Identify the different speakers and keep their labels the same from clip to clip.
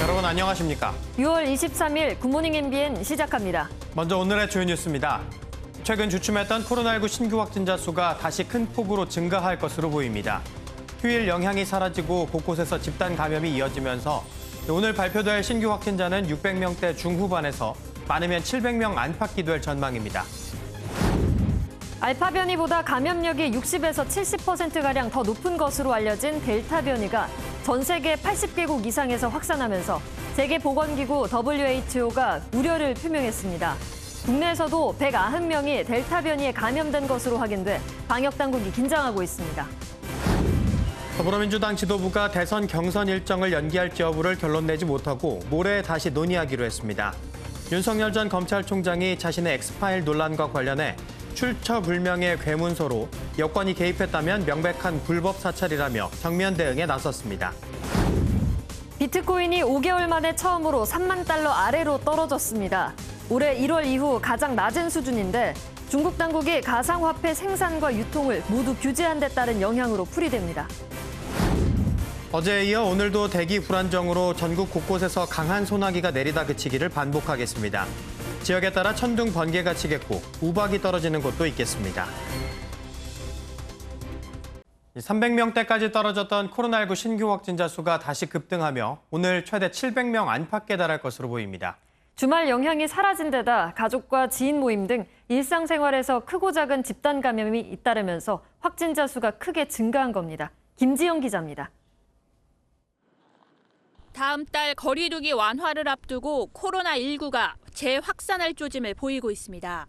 Speaker 1: 여러분 안녕하십니까?
Speaker 2: 6월 23일 굿모닝 MBN 시작합니다.
Speaker 1: 먼저 오늘의 주요 뉴스입니다. 최근 주춤했던 코로나19 신규 확진자 수가 다시 큰 폭으로 증가할 것으로 보입니다. 휴일 영향이 사라지고 곳곳에서 집단 감염이 이어지면서 오늘 발표될 신규 확진자는 600명대 중후반에서 많으면 700명 안팎이 될 전망입니다.
Speaker 2: 알파 변이보다 감염력이 60에서 70%가량 더 높은 것으로 알려진 델타 변이가 전 세계 80개국 이상에서 확산하면서 세계보건기구 WHO가 우려를 표명했습니다. 국내에서도 190명이 델타 변이에 감염된 것으로 확인돼 방역당국이 긴장하고 있습니다.
Speaker 1: 더불어민주당 지도부가 대선 경선 일정을 연기할지 여부를 결론내지 못하고 모레 다시 논의하기로 했습니다. 윤석열 전 검찰총장이 자신의 엑스파일 논란과 관련해 출처 불명의 괴문서로 여권이 개입했다면 명백한 불법 사찰이라며 정면 대응에 나섰습니다.
Speaker 2: 비트코인이 5개월 만에 처음으로 3만 달러 아래로 떨어졌습니다. 올해 1월 이후 가장 낮은 수준인데 중국 당국이 가상화폐 생산과 유통을 모두 규제한 데 따른 영향으로 풀이됩니다.
Speaker 1: 어제에 이어 오늘도 대기 불안정으로 전국 곳곳에서 강한 소나기가 내리다 그치기를 반복하겠습니다. 지역에 따라 천둥, 번개가 치겠고 우박이 떨어지는 곳도 있겠습니다. 300명대까지 떨어졌던 코로나19 신규 확진자 수가 다시 급등하며 오늘 최대 700명 안팎에 달할 것으로 보입니다.
Speaker 2: 주말 영향이 사라진 데다 가족과 지인 모임 등 일상생활에서 크고 작은 집단 감염이 잇따르면서 확진자 수가 크게 증가한 겁니다. 김지영 기자입니다.
Speaker 3: 다음 달 거리두기 완화를 앞두고 코로나19가 재확산할 조짐을 보이고 있습니다.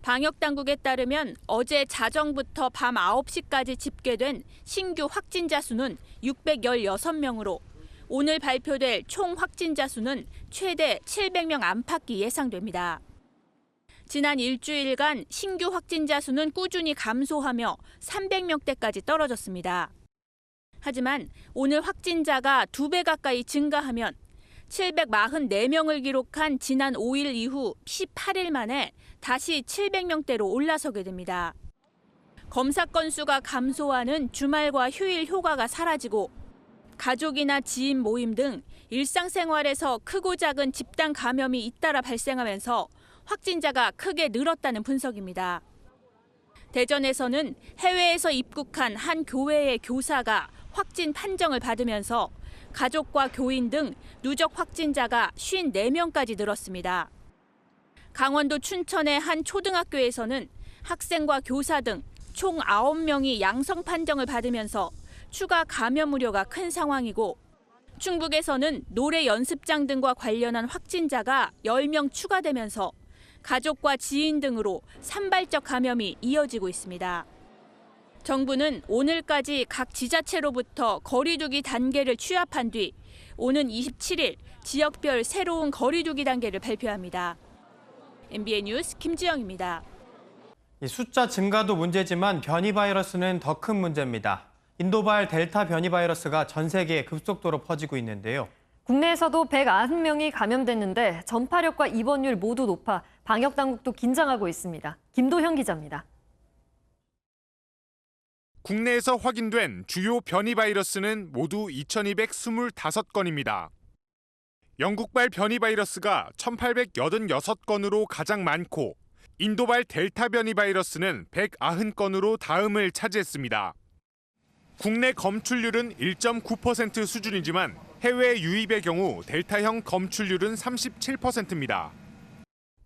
Speaker 3: 방역당국에 따르면 어제 자정부터 밤 9시까지 집계된 신규 확진자 수는 616명으로 오늘 발표될 총 확진자 수는 최대 700명 안팎이 예상됩니다. 지난 일주일간 신규 확진자 수는 꾸준히 감소하며 300명대까지 떨어졌습니다. 하지만 오늘 확진자가 2배 가까이 증가하면 744명을 기록한 지난 5일 이후 18일 만에 다시 700명대로 올라서게 됩니다. 검사 건수가 감소하는 주말과 휴일 효과가 사라지고 가족이나 지인 모임 등 일상생활에서 크고 작은 집단 감염이 잇따라 발생하면서 확진자가 크게 늘었다는 분석입니다. 대전에서는 해외에서 입국한 한 교회의 교사가 확진 판정을 받으면서 가족과 교인 등 누적 확진자가 54명까지 늘었습니다. 강원도 춘천의 한 초등학교에서는 학생과 교사 등 총 9명이 양성 판정을 받으면서 추가 감염 우려가 큰 상황이고 충북에서는 노래 연습장 등과 관련한 확진자가 10명 추가되면서 가족과 지인 등으로 산발적 감염이 이어지고 있습니다. 정부는 오늘까지 각 지자체로부터 거리두기 단계를 취합한 뒤 오는 27일 지역별 새로운 거리두기 단계를 발표합니다. MBN 뉴스 김지영입니다.
Speaker 1: 숫자 증가도 문제지만 변이 바이러스는 더 큰 문제입니다. 인도발 델타 변이 바이러스가 전 세계에 급속도로 퍼지고 있는데요.
Speaker 2: 국내에서도 190명이 감염됐는데 전파력과 입원율 모두 높아 방역당국도 긴장하고 있습니다. 김도형 기자입니다.
Speaker 4: 국내에서 확인된 주요 변이 바이러스는 모두 2,225건입니다. 영국발 변이 바이러스가 1,886건으로 가장 많고 인도발 델타 변이 바이러스는 190건으로 다음을 차지했습니다. 국내 검출률은 1.9% 수준이지만 해외 유입의 경우 델타형 검출률은 37%입니다.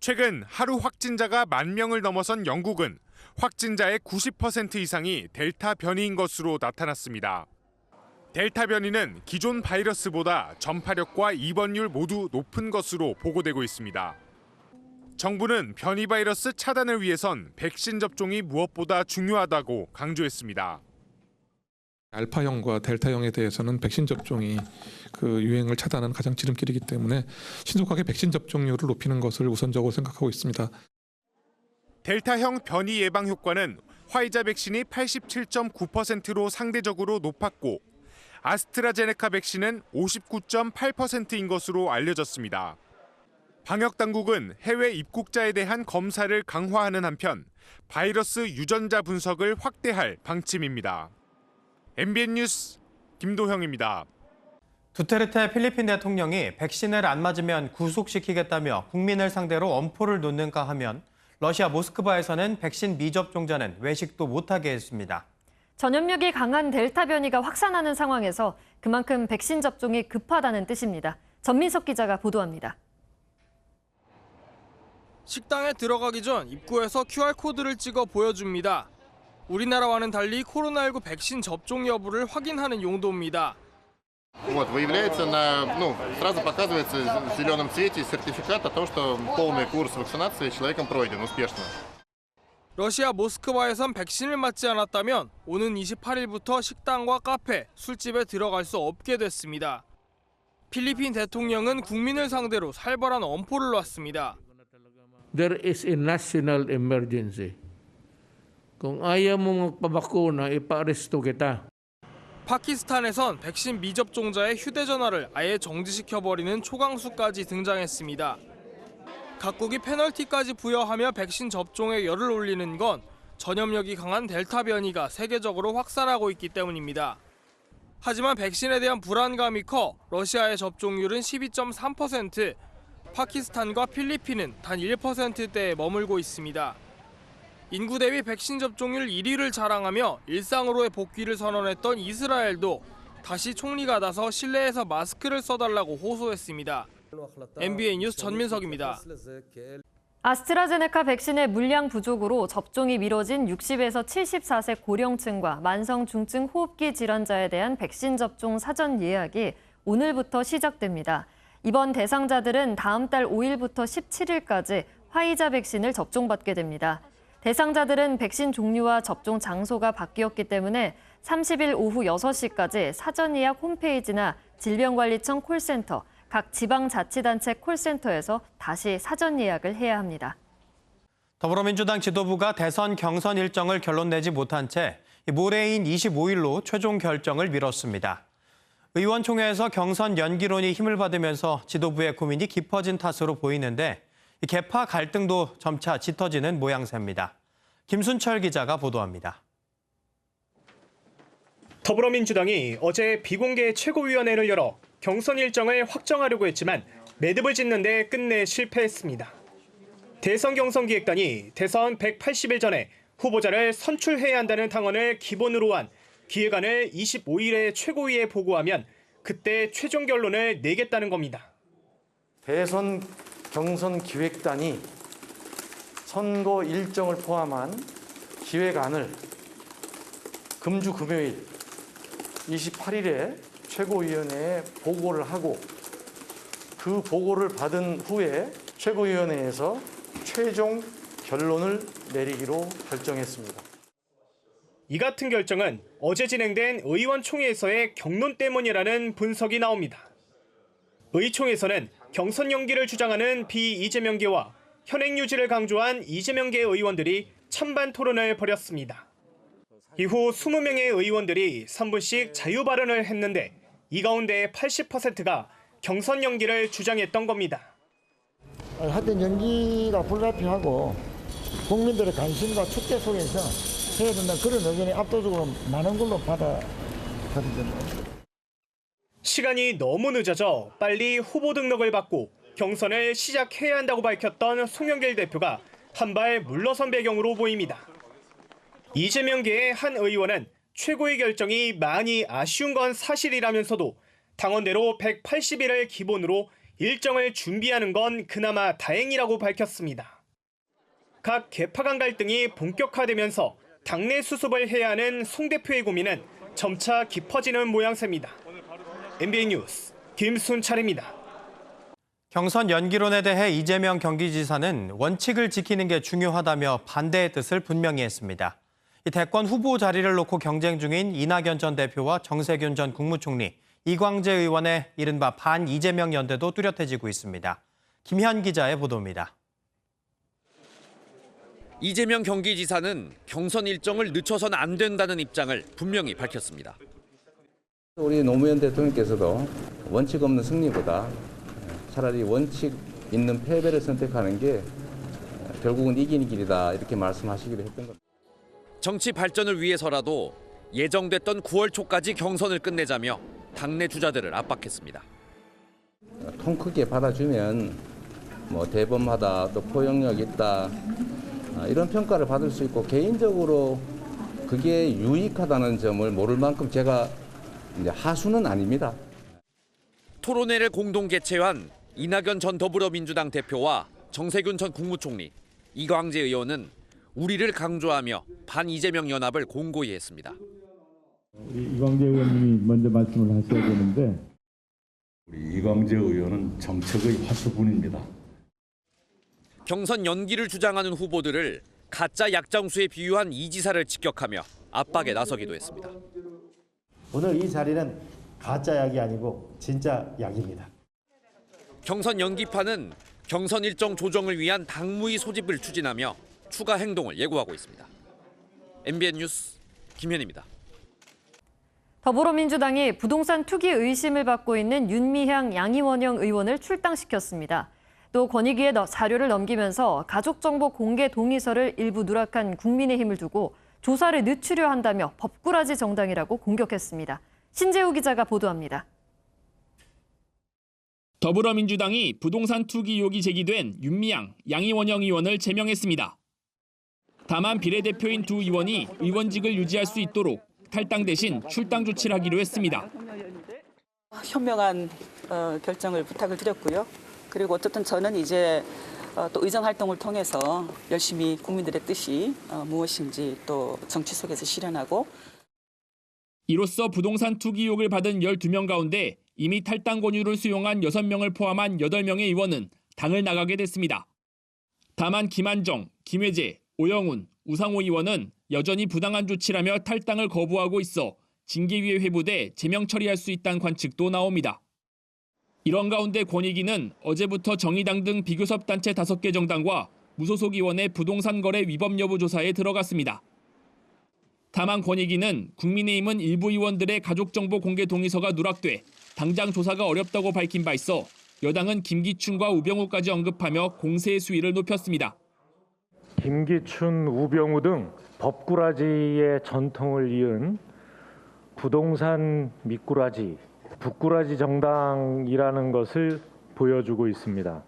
Speaker 4: 최근 하루 확진자가 10,000명을 넘어선 영국은 확진자의 90% 이상이 델타 변이인 것으로 나타났습니다. 델타 변이는 기존 바이러스보다 전파력과 입원율 모두 높은 것으로 보고되고 있습니다. 정부는 변이 바이러스 차단을 위해선 백신 접종이 무엇보다 중요하다고 강조했습니다.
Speaker 5: 알파형과 델타형에 대해서는 백신 접종이 그 유행을 차단하는 가장 지름길이기 때문에 신속하게 백신 접종률을 높이는 것을 우선적으로 생각하고 있습니다.
Speaker 4: 델타형 변이 예방 효과는 화이자 백신이 87.9%로 상대적으로 높았고 아스트라제네카 백신은 59.8%인 것으로 알려졌습니다. 방역당국은 해외 입국자에 대한 검사를 강화하는 한편 바이러스 유전자 분석을 확대할 방침입니다. MBN 뉴스 김도형입니다.
Speaker 1: 두테르테 필리핀 대통령이 백신을 안 맞으면 구속시키겠다며 국민을 상대로 엄포를 놓는가 하면 러시아 모스크바에서는 백신 미접종자는 외식도 못하게 했습니다.
Speaker 2: 전염력이 강한 델타 변이가 확산하는 상황에서 그만큼 백신 접종이 급하다는 뜻입니다. 전민석 기자가 보도합니다.
Speaker 6: 식당에 들어가기 전 입구에서 QR코드를 찍어 보여줍니다. 우리나라와는 달리 코로나19 백신 접종 여부를 확인하는 용도입니다.
Speaker 7: Вот, выявляется сразу показывается в зеленом цвете сертификат о том, что полный курс вакцинации человеком пройден успешно.
Speaker 6: 러시아 모스크바에선 백신을 맞지 않았다면 오는 28일부터 식당과 카페, 술집에 들어갈 수 없게 됐습니다. 필리핀 대통령은 국민을 상대로 살벌한 엄포를 놨습니다.
Speaker 8: There is a national emergency. Kung ayaw mo magpabakuna, ipa-aresto kita.
Speaker 6: 파키스탄에선 백신 미접종자의 휴대전화를 아예 정지시켜버리는 초강수까지 등장했습니다. 각국이 페널티까지 부여하며 백신 접종에 열을 올리는 건 전염력이 강한 델타 변이가 세계적으로 확산하고 있기 때문입니다. 하지만 백신에 대한 불안감이 커 러시아의 접종률은 12.3%, 파키스탄과 필리핀은 단 1%대에 머물고 있습니다. 인구 대비 백신 접종률 1위를 자랑하며 일상으로의 복귀를 선언했던 이스라엘도 다시 총리가 나서 실내에서 마스크를 써달라고 호소했습니다. MBN 뉴스 전민석입니다.
Speaker 2: 아스트라제네카 백신의 물량 부족으로 접종이 미뤄진 60에서 74세 고령층과 만성 중증 호흡기 질환자에 대한 백신 접종 사전 예약이 오늘부터 시작됩니다. 이번 대상자들은 다음 달 5일부터 17일까지 화이자 백신을 접종받게 됩니다. 대상자들은 백신 종류와 접종 장소가 바뀌었기 때문에 30일 오후 6시까지 사전 예약 홈페이지나 질병관리청 콜센터, 각 지방자치단체 콜센터에서 다시 사전 예약을 해야 합니다.
Speaker 1: 더불어민주당 지도부가 대선 경선 일정을 결론 내지 못한 채 모레인 25일로 최종 결정을 미뤘습니다. 의원총회에서 경선 연기론이 힘을 받으면서 지도부의 고민이 깊어진 탓으로 보이는데 개파 갈등도 점차 짙어지는 모양새입니다. 김순철 기자가 보도합니다.
Speaker 9: 더불어민주당이 어제 비공개 최고위원회를 열어 경선 일정을 확정하려고 했지만 매듭을 짓는 데 끝내 실패했습니다. 대선 경선기획단이 대선 180일 전에 후보자를 선출해야 한다는 당원을 기본으로 한 기획안을 25일에 최고위에 보고하면 그때 최종 결론을 내겠다는 겁니다.
Speaker 10: 대선 경선 기획단이 선거 일정을 포함한 기획안을 금주 금요일 28일에 최고위원회에 보고를 하고 그 보고를 받은 후에 최고위원회에서 최종 결론을 내리기로 결정했습니다.
Speaker 9: 이 같은 결정은 어제 진행된 의원총회에서의 경론 때문이라는 분석이 나옵니다. 의총에서는 경선 연기를 주장하는 비이재명계와 현행 유지를 강조한 이재명계 의원들이 찬반 토론을 벌였습니다. 이후 20명의 의원들이 3분씩 자유 발언을 했는데 이 가운데 80%가 경선 연기를 주장했던 겁니다.
Speaker 11: 하여튼 연기가 불가피하고 국민들의 관심과 축제 속에서 해야 된다는 그런 의견이 압도적으로 많은 걸로 받아들여집니다.
Speaker 9: 시간이 너무 늦어져 빨리 후보 등록을 받고 경선을 시작해야 한다고 밝혔던 송영길 대표가 한 발 물러선 배경으로 보입니다. 이재명계의 한 의원은 최고의 결정이 많이 아쉬운 건 사실이라면서도 당원대로 180일을 기본으로 일정을 준비하는 건 그나마 다행이라고 밝혔습니다. 각 개파 간 갈등이 본격화되면서 당내 수습을 해야 하는 송 대표의 고민은 점차 깊어지는 모양새입니다. MBN 뉴스 김순철입니다.
Speaker 1: 경선 연기론에 대해 이재명 경기지사는 원칙을 지키는 게 중요하다며 반대의 뜻을 분명히 했습니다. 이 대권 후보 자리를 놓고 경쟁 중인 이낙연 전 대표와 정세균 전 국무총리, 이광재 의원의 이른바 반이재명 연대도 뚜렷해지고 있습니다. 김현 기자의 보도입니다.
Speaker 12: 이재명 경기지사는 경선 일정을 늦춰선 안 된다는 입장을 분명히 밝혔습니다.
Speaker 13: 우리 노무현 대통령께서도 원칙 없는 승리보다 차라리 원칙 있는 패배를 선택하는 게 결국은 이기는 길이다 이렇게 말씀하시기로 했던 겁니다.
Speaker 12: 정치 발전을 위해서라도 예정됐던 9월 초까지 경선을 끝내자며 당내 주자들을 압박했습니다.
Speaker 13: 통 크게 받아주면 뭐 대범하다, 또 포용력 있다 이런 평가를 받을 수 있고 개인적으로 그게 유익하다는 점을 모를 만큼 제가 이제 하수는 아닙니다.
Speaker 12: 토론회를 공동 개최한 이낙연 전 더불어민주당 대표와 정세균 전 국무총리, 이광재 의원은 우리를 강조하며 반-이재명 연합을 공고히 했습니다.
Speaker 14: 우리 이광재 의원님이 먼저 말씀을 하셔야 되는데 우리 이광재 의원은 정책의 화수분입니다.
Speaker 12: 경선 연기를 주장하는 후보들을 가짜 약장수에 비유한 이 지사를 직격하며 압박에 나서기도 했습니다.
Speaker 15: 오늘 이 자리는 가짜 약이 아니고 진짜 약입니다.
Speaker 12: 경선 연기파는 경선 일정 조정을 위한 당무위 소집을 추진하며 추가 행동을 예고하고 있습니다. MBN 뉴스 김현입니다.
Speaker 2: 더불어민주당이 부동산 투기 의심을 받고 있는 윤미향, 양이원영 의원을 출당시켰습니다. 또 권익위에 자료를 넘기면서 가족정보 공개 동의서를 일부 누락한 국민의힘을 두고 조사를 늦추려 한다며 법꾸라지 정당이라고 공격했습니다. 신재우 기자가 보도합니다.
Speaker 16: 더불어민주당이 부동산 투기 의혹이 제기된 윤미향, 양이원영 의원을 제명했습니다. 다만 비례대표인 두 의원이 의원직을 유지할 수 있도록 탈당 대신 출당 조치를 하기로 했습니다.
Speaker 17: 현명한 결정을 부탁을 드렸고요. 그리고 어쨌든 저는 이제 또 의정 활동을 통해서 열심히 국민들의 뜻이 무엇인지 또 정치 속에서 실현하고
Speaker 16: 이로써 부동산 투기 의혹을 받은 12명 가운데 이미 탈당 권유를 수용한 6명을 포함한 8명의 의원은 당을 나가게 됐습니다. 다만 김한정, 김회재, 오영훈, 우상호 의원은 여전히 부당한 조치라며 탈당을 거부하고 있어 징계위에 회부돼 제명 처리할 수 있다는 관측도 나옵니다. 이런 가운데 권익위는 어제부터 정의당 등 비교섭단체 5개 정당과 무소속 의원의 부동산 거래 위법 여부 조사에 들어갔습니다. 다만 권익위는 국민의힘은 일부 의원들의 가족정보 공개 동의서가 누락돼 당장 조사가 어렵다고 밝힌 바 있어 여당은 김기춘과 우병우까지 언급하며 공세의 수위를 높였습니다.
Speaker 18: 김기춘, 우병우 등 법꾸라지의 전통을 이은 부동산 미꾸라지, 북꾸라지 정당이라는 것을 보여주고 있습니다.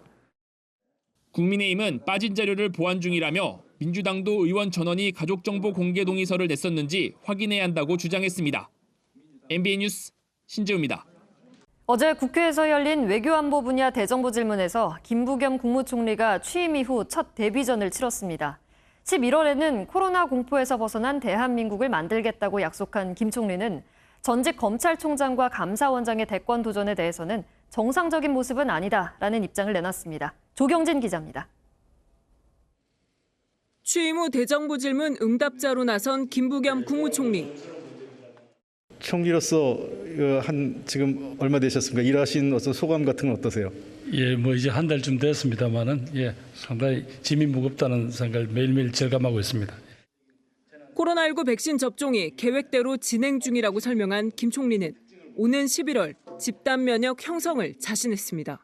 Speaker 16: 국민의힘은 빠진 자료를 보완 중이라며 민주당도 의원 전원이 가족정보 공개 동의서를 냈었는지 확인해야 한다고 주장했습니다. MBN 뉴스 신재우입니다.
Speaker 2: 어제 국회에서 열린 외교안보 분야 대정부 질문에서 김부겸 국무총리가 취임 이후 첫 데뷔전을 치렀습니다. 11월에는 코로나 공포에서 벗어난 대한민국을 만들겠다고 약속한 김 총리는 전직 검찰총장과 감사원장의 대권 도전에 대해서는 정상적인 모습은 아니다라는 입장을 내놨습니다. 조경진 기자입니다.
Speaker 19: 취임 후 대정부 질문 응답자로 나선 김부겸 국무총리.
Speaker 20: 총리로서 지금 얼마 되셨습니까? 일하신 어떤 소감 같은 건 어떠세요?
Speaker 14: 예, 뭐 이제 한 달쯤 됐습니다만은 상당히 짐이 무겁다는 생각을 매일매일 절감하고 있습니다.
Speaker 19: 코로나19 백신 접종이 계획대로 진행 중이라고 설명한 김 총리는 오는 11월 집단 면역 형성을 자신했습니다.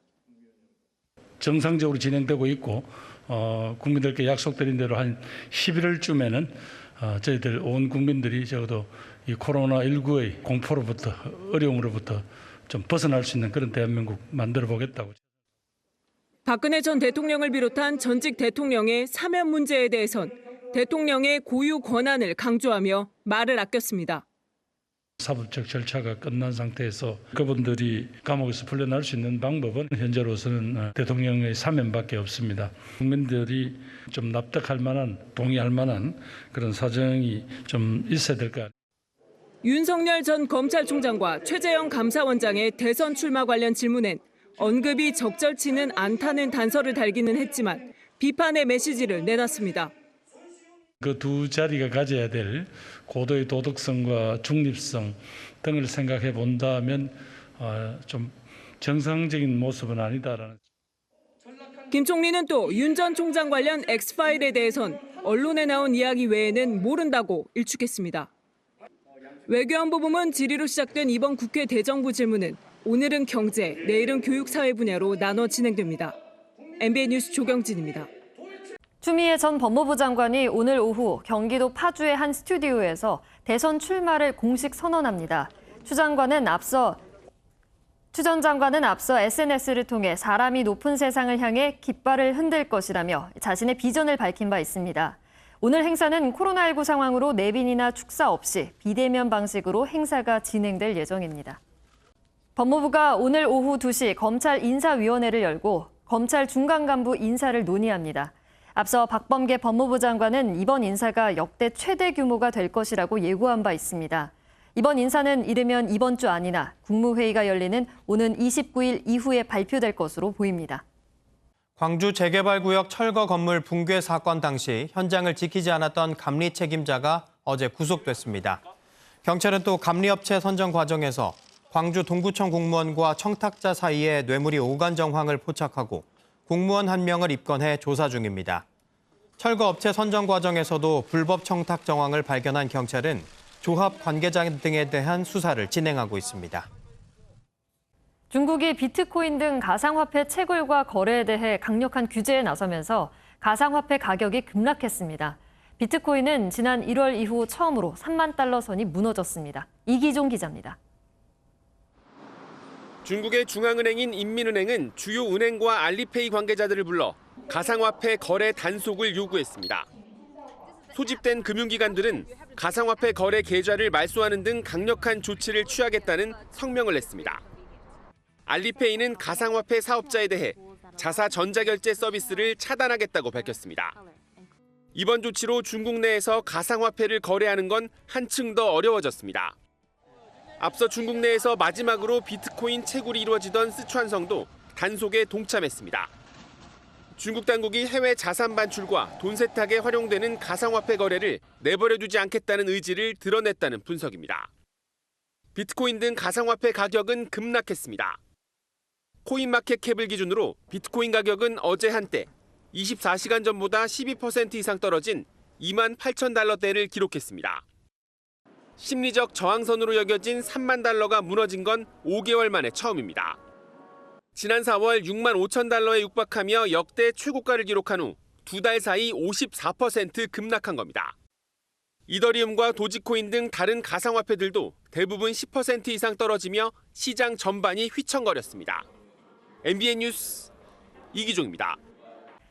Speaker 14: 정상적으로 진행되고 있고 국민들께 약속드린 대로 한 11월쯤에는 저희들 온 국민들이 적어도 이 코로나19의 공포로부터 어려움으로부터 좀 벗어날 수 있는 그런 대한민국 만들어 보겠다고.
Speaker 19: 박근혜 전 대통령을 비롯한 전직 대통령의 사면 문제에 대해선 대통령의 고유 권한을 강조하며 말을 아꼈습니다.
Speaker 14: 사법적 절차가 끝난 상태에서 그분들이 감옥에서 풀려날 수 있는 방법은 현재로서는 대통령의 사면밖에 없습니다. 국민들이 좀 납득할 만한, 동의할 만한 그런 사정이 좀 있어야 될 것 같아요.
Speaker 19: 윤석열 전 검찰총장과 최재형 감사원장의 대선 출마 관련 질문엔 언급이 적절치는 않다는 단서를 달기는 했지만 비판의 메시지를 내놨습니다.
Speaker 14: 그 두 자리가 가져야 될 고도의 도덕성과 중립성 등을 생각해 본다면 좀 정상적인 모습은 아니다라는.
Speaker 19: 김 총리는 또 윤 전 총장 관련 엑스파일에 대해선 언론에 나온 이야기 외에는 모른다고 일축했습니다. 외교안보 부문 질의로 시작된 이번 국회 대정부 질문은 오늘은 경제, 내일은 교육 사회 분야로 나눠 진행됩니다. MBN 뉴스 조경진입니다.
Speaker 2: 추미애 전 법무부 장관이 오늘 오후 경기도 파주의 한 스튜디오에서 대선 출마를 공식 선언합니다. 추 장관은 앞서 추 전 장관은 앞서 SNS를 통해 사람이 높은 세상을 향해 깃발을 흔들 것이라며 자신의 비전을 밝힌 바 있습니다. 오늘 행사는 코로나19 상황으로 내빈이나 축사 없이 비대면 방식으로 행사가 진행될 예정입니다. 법무부가 오늘 오후 2시 검찰 인사위원회를 열고 검찰 중간 간부 인사를 논의합니다. 앞서 박범계 법무부 장관은 이번 인사가 역대 최대 규모가 될 것이라고 예고한 바 있습니다. 이번 인사는 이르면 이번 주 안이나 국무회의가 열리는 오는 29일 이후에 발표될 것으로 보입니다.
Speaker 1: 광주 재개발구역 철거 건물 붕괴 사건 당시 현장을 지키지 않았던 감리 책임자가 어제 구속됐습니다. 경찰은 또 감리업체 선정 과정에서 광주 동구청 공무원과 청탁자 사이에 뇌물이 오간 정황을 포착하고 공무원 1명을 입건해 조사 중입니다. 철거업체 선정 과정에서도 불법 청탁 정황을 발견한 경찰은 조합 관계자 등에 대한 수사를 진행하고 있습니다.
Speaker 2: 중국이 비트코인 등 가상화폐 채굴과 거래에 대해 강력한 규제에 나서면서 가상화폐 가격이 급락했습니다. 비트코인은 지난 1월 이후 처음으로 3만 달러 선이 무너졌습니다. 이기종 기자입니다.
Speaker 21: 중국의 중앙은행인 인민은행은 주요 은행과 알리페이 관계자들을 불러 가상화폐 거래 단속을 요구했습니다. 소집된 금융기관들은 가상화폐 거래 계좌를 말소하는 등 강력한 조치를 취하겠다는 성명을 냈습니다. 알리페이는 가상화폐 사업자에 대해 자사 전자결제 서비스를 차단하겠다고 밝혔습니다. 이번 조치로 중국 내에서 가상화폐를 거래하는 건 한층 더 어려워졌습니다. 앞서 중국 내에서 마지막으로 비트코인 채굴이 이루어지던 스촨성도 단속에 동참했습니다. 중국 당국이 해외 자산 반출과 돈 세탁에 활용되는 가상화폐 거래를 내버려두지 않겠다는 의지를 드러냈다는 분석입니다. 비트코인 등 가상화폐 가격은 급락했습니다. 코인마켓캡을 기준으로 비트코인 가격은 어제 한때 24시간 전보다 12% 이상 떨어진 2만 8천 달러대를 기록했습니다. 심리적 저항선으로 여겨진 3만 달러가 무너진 건 5개월 만에 처음입니다. 지난 4월 6만 5천 달러에 육박하며 역대 최고가를 기록한 후 2달 사이 54% 급락한 겁니다. 이더리움과 도지코인 등 다른 가상화폐들도 대부분 10% 이상 떨어지며 시장 전반이 휘청거렸습니다. MBN 뉴스 이기종입니다.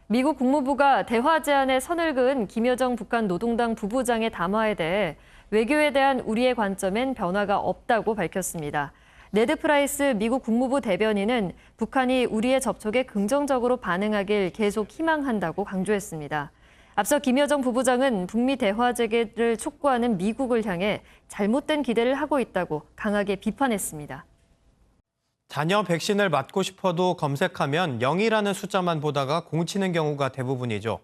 Speaker 2: 미국 국무부가 대화 제안에 선을 그은 김여정 북한 노동당 부부장의 담화에 대해 외교에 대한 우리의 관점엔 변화가 없다고 밝혔습니다. 네드 프라이스 미국 국무부 대변인은 북한이 우리의 접촉에 긍정적으로 반응하길 계속 희망한다고 강조했습니다. 앞서 김여정 부부장은 북미 대화 재개를 촉구하는 미국을 향해 잘못된 기대를 하고 있다고 강하게 비판했습니다.
Speaker 1: 자녀 백신을 맞고 싶어도 검색하면 0이라는 숫자만 보다가 공치는 경우가 대부분이죠.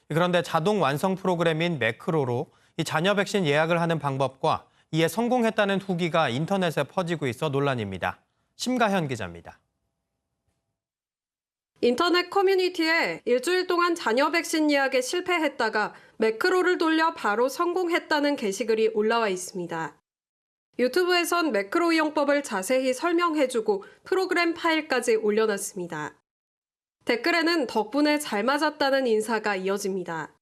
Speaker 1: 그런데 자동 완성 프로그램인 매크로로 이 자녀 백신 예약을 하는 방법과 이에 성공했다는 후기가 인터넷에 퍼지고 있어 논란입니다. 심가현 기자입니다.
Speaker 22: 인터넷 커뮤니티에 일주일 동안 자녀 백신 예약에 실패했다가 매크로를 돌려 바로 성공했다는 게시글이 올라와 있습니다. 유튜브에선 매크로 이용법을 자세히 설명해주고 프로그램 파일까지 올려놨습니다. 댓글에는 덕분에 잘 맞았다는 인사가 이어집니다.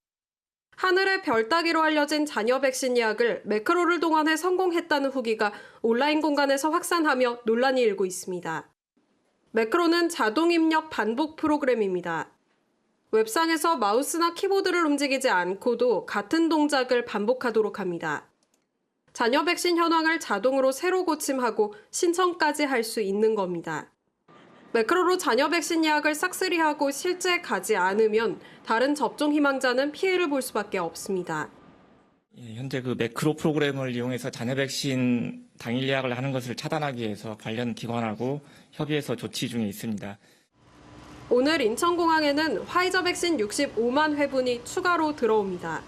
Speaker 22: 하늘의 별 따기로 알려진 자녀 백신 예약을 매크로를 동원해 성공했다는 후기가 온라인 공간에서 확산하며 논란이 일고 있습니다. 매크로는 자동 입력 반복 프로그램입니다. 웹상에서 마우스나 키보드를 움직이지 않고도 같은 동작을 반복하도록 합니다. 자녀 백신 현황을 자동으로 새로 고침하고 신청까지 할 수 있는 겁니다. 매크로로 자녀 백신 예약을 싹쓸이하고 실제 가지 않으면 다른 접종 희망자는 피해를 볼 수밖에 없습니다.
Speaker 23: 현재 그 매크로 프로그램을 이용해서 자녀 백신 당일 예약을 하는 것을 차단하기 위해서 관련 기관하고 협의해서 조치 중에 있습니다.
Speaker 22: 오늘 인천공항에는 화이자 백신 65만 회분이 추가로 들어옵니다.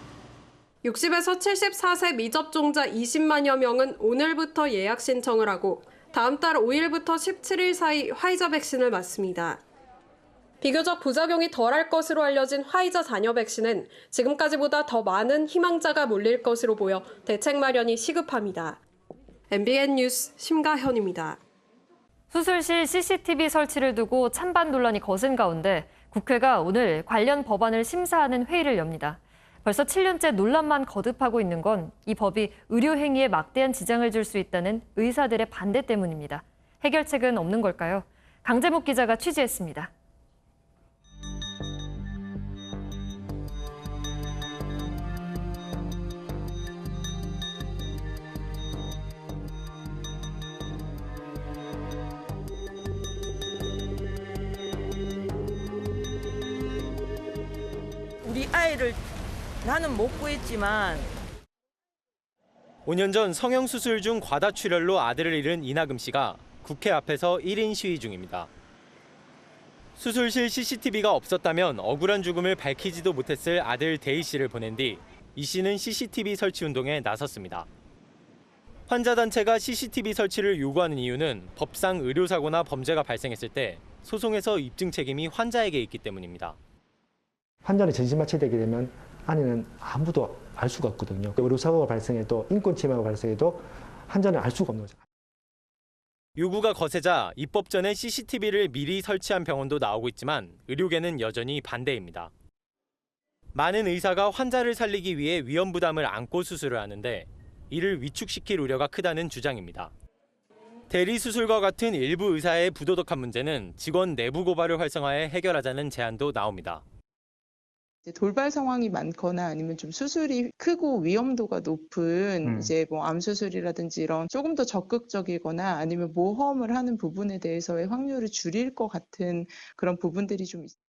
Speaker 22: 60에서 74세 미접종자 20만여 명은 오늘부터 예약 신청을 하고 다음 달 5일부터 17일 사이 화이자 백신을 맞습니다. 비교적 부작용이 덜할 것으로 알려진 화이자 자녀 백신은 지금까지보다 더 많은 희망자가 몰릴 것으로 보여 대책 마련이 시급합니다. MBN 뉴스 심가현입니다.
Speaker 2: 수술실 CCTV 설치를 두고 찬반 논란이 거센 가운데 국회가 오늘 관련 법안을 심사하는 회의를 엽니다. 벌써 7년째 논란만 거듭하고 있는 건 이 법이 의료 행위에 막대한 지장을 줄 수 있다는 의사들의 반대 때문입니다. 해결책은 없는 걸까요? 강재목 기자가 취재했습니다.
Speaker 3: 우리 아이를 나는 못 구했지만
Speaker 4: 5년 전 성형수술 중 과다출혈로 아들을 잃은 이나금 씨가 국회 앞에서 1인 시위 중입니다. 수술실 CCTV가 없었다면 억울한 죽음을 밝히지도 못했을 아들 대희 씨를 보낸 뒤 이 씨는 CCTV 설치 운동에 나섰습니다. 환자 단체가 CCTV 설치를 요구하는 이유는 법상 의료사고나 범죄가 발생했을 때 소송에서 입증 책임이 환자에게 있기 때문입니다.
Speaker 5: 환자는 전신마취되게 되면 아내는 아무도 알 수가 없거든요. 의료사고가 발생해도 인권침해가 발생해도 환자는 알 수가 없는 거죠.
Speaker 4: 요구가 거세자 입법 전에 CCTV를 미리 설치한 병원도 나오고 있지만 의료계는 여전히 반대입니다. 많은 의사가 환자를 살리기 위해 위험 부담을 안고 수술을 하는데 이를 위축시킬 우려가 크다는 주장입니다. 대리 수술과 같은 일부 의사의 부도덕한 문제는 직원 내부 고발을 활성화해 해결하자는 제안도 나옵니다.
Speaker 24: 돌발 상황이 많거나 아니면 좀 수술이 크고 위험도가 높은 이제 뭐 암 수술이라든지 이런 조금 더 적극적이거나 아니면 모험을 하는 부분에 대해서의 확률을 줄일 것 같은 그런 부분들이 좀 있습니다.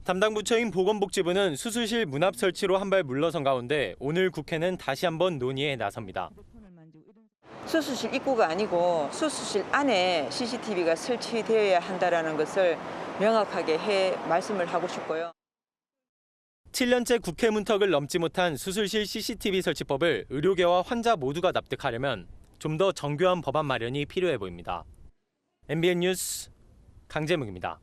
Speaker 4: 담당 부처인 보건복지부는 수술실 문 앞 설치로 한 발 물러선 가운데 오늘 국회는 다시 한번 논의에 나섭니다.
Speaker 3: 수술실 입구가 아니고 수술실 안에 CCTV가 설치되어야 한다는 것을 명확하게 말씀을 하고 싶고요.
Speaker 4: 7년째 국회 문턱을 넘지 못한 수술실 CCTV 설치법을 의료계와 환자 모두가 납득하려면 좀 더 정교한 법안 마련이 필요해 보입니다. MBN 뉴스 강재묵입니다.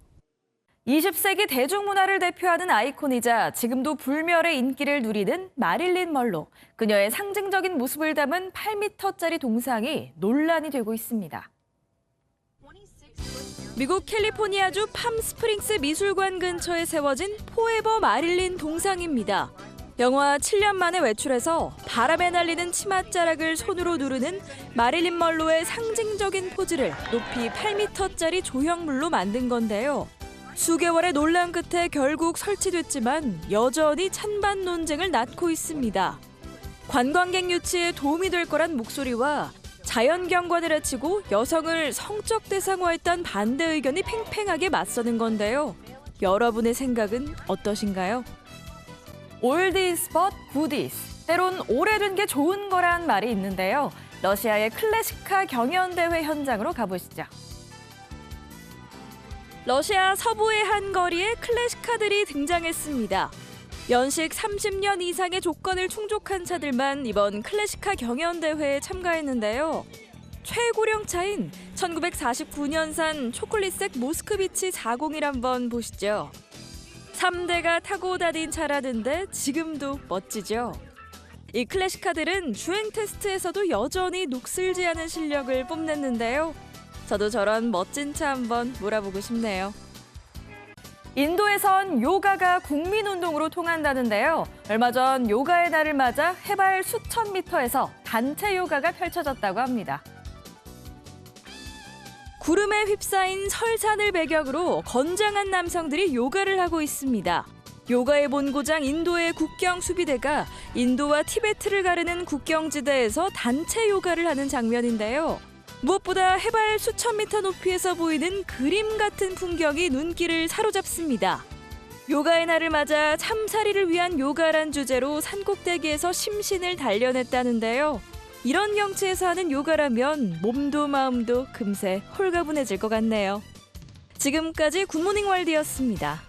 Speaker 25: 20세기 대중문화를 대표하는 아이콘이자 지금도 불멸의 인기를 누리는 마릴린 먼로. 그녀의 상징적인 모습을 담은 8m짜리 동상이 논란이 되고 있습니다. 미국 캘리포니아주 팜스프링스 미술관 근처에 세워진 포에버 마릴린 동상입니다. 영화 7년 만에 외출해서 바람에 날리는 치맛자락을 손으로 누르는 마릴린 먼로의 상징적인 포즈를 높이 8m짜리 조형물로 만든 건데요. 수개월의 논란 끝에 결국 설치됐지만 여전히 찬반 논쟁을 낳고 있습니다. 관광객 유치에 도움이 될 거란 목소리와 자연경관을 해치고 여성을 성적 대상화했던 반대 의견이 팽팽하게 맞서는 건데요. 여러분의 생각은 어떠신가요? 올디스 벗 굿디스. 때론 오래된 게 좋은 거란 말이 있는데요. 러시아의 클래식카 경연대회 현장으로 가보시죠. 러시아 서부의 한 거리에 클래식카들이 등장했습니다. 연식 30년 이상의 조건을 충족한 차들만 이번 클래식카 경연대회에 참가했는데요. 최고령차인 1949년산 초콜릿색 모스크비치 40을 한번 보시죠. 3대가 타고 다닌 차라는데 지금도 멋지죠. 이 클래식카들은 주행 테스트에서도 여전히 녹슬지 않은 실력을 뽐냈는데요. 저도 저런 멋진 차 한번 몰아보고 싶네요. 인도에선 요가가 국민운동으로 통한다는데요. 얼마 전 요가의 날을 맞아 해발 수천 미터에서 단체 요가가 펼쳐졌다고 합니다. 구름에 휩싸인 설산을 배경으로 건장한 남성들이 요가를 하고 있습니다. 요가의 본고장 인도의 국경 수비대가 인도와 티베트를 가르는 국경지대에서 단체 요가를 하는 장면인데요. 무엇보다 해발 수천 미터 높이에서 보이는 그림 같은 풍경이 눈길을 사로잡습니다. 요가의 날을 맞아 참사리를 위한 요가란 주제로 산꼭대기에서 심신을 단련했다는데요. 이런 경치에서 하는 요가라면 몸도 마음도 금세 홀가분해질 것 같네요. 지금까지 굿모닝 월드였습니다.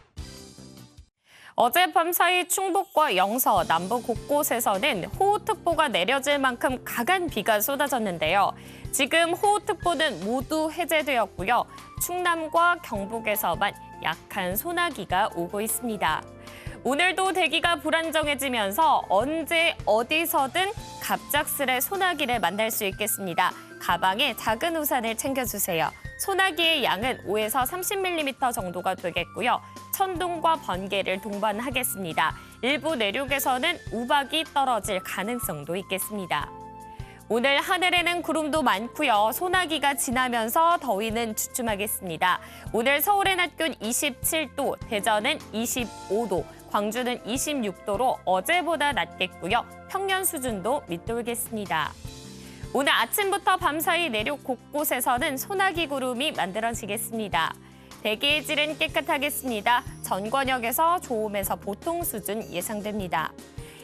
Speaker 26: 어젯밤 사이 충북과 영서, 남부 곳곳에서는 호우특보가 내려질 만큼 강한 비가 쏟아졌는데요. 지금 호우특보는 모두 해제되었고요. 충남과 경북에서만 약한 소나기가 오고 있습니다. 오늘도 대기가 불안정해지면서 언제 어디서든 갑작스레 소나기를 만날 수 있겠습니다. 가방에 작은 우산을 챙겨주세요. 소나기의 양은 5에서 30mm 정도가 되겠고요. 천둥과 번개를 동반하겠습니다. 일부 내륙에서는 우박이 떨어질 가능성도 있겠습니다. 오늘 하늘에는 구름도 많고요. 소나기가 지나면서 더위는 주춤하겠습니다. 오늘 서울의 낮 기온 27도, 대전은 25도, 광주는 26도로 어제보다 낮겠고요. 평년 수준도 밑돌겠습니다. 오늘 아침부터 밤사이 내륙 곳곳에서는 소나기 구름이 만들어지겠습니다. 대기의 질은 깨끗하겠습니다. 전 권역에서 좋음에서 보통 수준 예상됩니다.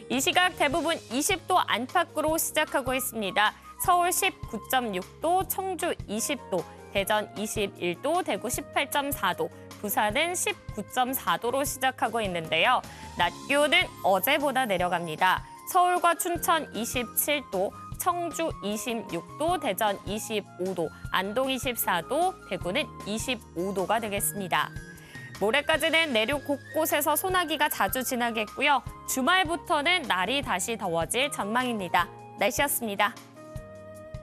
Speaker 26: 이 시각 대부분 20도 안팎으로 시작하고 있습니다. 서울 19.6도, 청주 20도, 대전 21도, 대구 18.4도, 부산은 19.4도로 시작하고 있는데요. 낮 기온은 어제보다 내려갑니다. 서울과 춘천 27도, 청주 26도, 대전 25도, 안동 24도, 대구는 25도가 되겠습니다. 모레까지는 내륙 곳곳에서 소나기가 자주 지나겠고요. 주말부터는 날이 다시 더워질 전망입니다. 날씨였습니다.